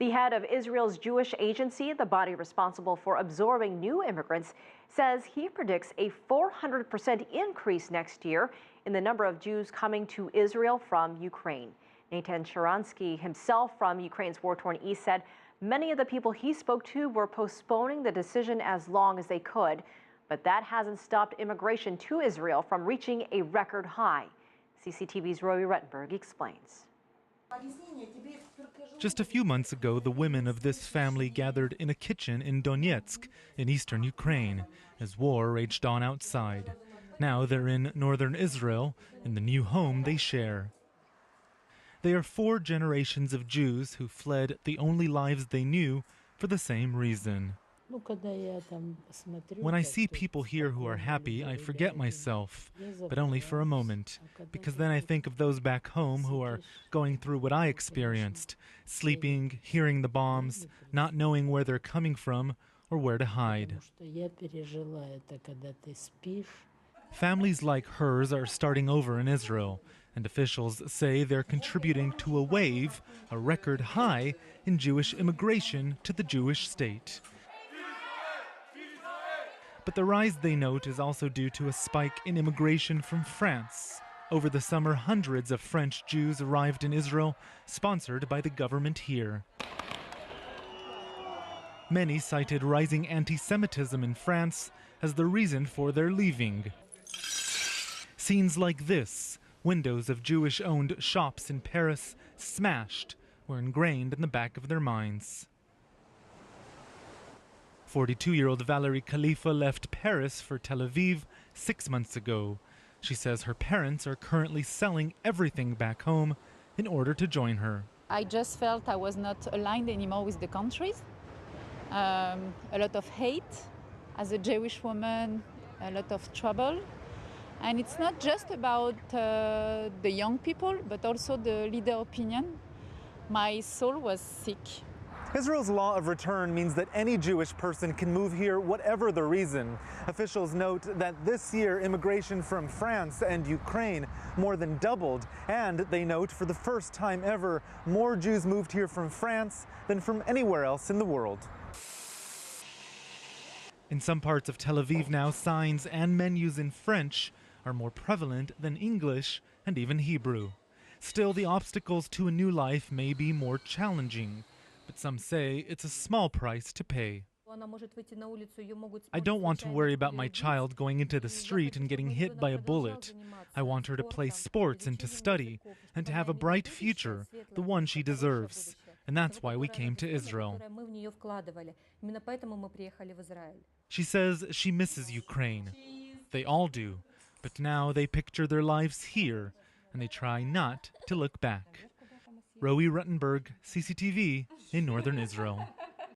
The head of Israel's Jewish agency, the body responsible for absorbing new immigrants, says he predicts a 400% increase next year in the number of Jews coming to Israel from Ukraine. Natan Sharansky, himself from Ukraine's war-torn east, said many of the people he spoke to were postponing the decision as long as they could, but that hasn't stopped immigration to Israel from reaching a record high. CCTV's Roee Ruttenberg explains. Just a few months ago, the women of this family gathered in a kitchen in Donetsk, in eastern Ukraine, as war raged on outside. Now they're in northern Israel, in the new home they share. They are 4 generations of Jews who fled the only lives they knew for the same reason. When I see people here who are happy, I forget myself, but only for a moment, because then I think of those back home who are going through what I experienced, sleeping, hearing the bombs, not knowing where they're coming from or where to hide. Families like hers are starting over in Israel, and officials say they're contributing to a wave, a record high, in Jewish immigration to the Jewish state. But the rise, they note, is also due to a spike in immigration from France. Over the summer, hundreds of French Jews arrived in Israel, sponsored by the government here. Many cited rising anti-Semitism in France as the reason for their leaving. Scenes like this, windows of Jewish-owned shops in Paris smashed, were ingrained in the back of their minds. 42-year-old Valerie Khalifa left Paris for Tel Aviv 6 months ago. She says her parents are currently selling everything back home in order to join her. I just felt I was not aligned anymore with the countries. A lot of hate as a Jewish woman, a lot of trouble. And it's not just about the young people, but also the leader opinion. My soul was sick. Israel's law of return means that any Jewish person can move here whatever the reason. Officials note that this year immigration from France and Ukraine more than doubled, and they note for the first time ever, more Jews moved here from France than from anywhere else in the world. In some parts of Tel Aviv now, signs and menus in French are more prevalent than English and even Hebrew. Still, the obstacles to a new life may be more challenging, but some say it's a small price to pay. I don't want to worry about my child going into the street and getting hit by a bullet. I want her to play sports and to study, and to have a bright future, the one she deserves. And that's why we came to Israel. She says she misses Ukraine. They all do. But now they picture their lives here, and they try not to look back. Roee, Ruttenberg, CCTV in northern Israel.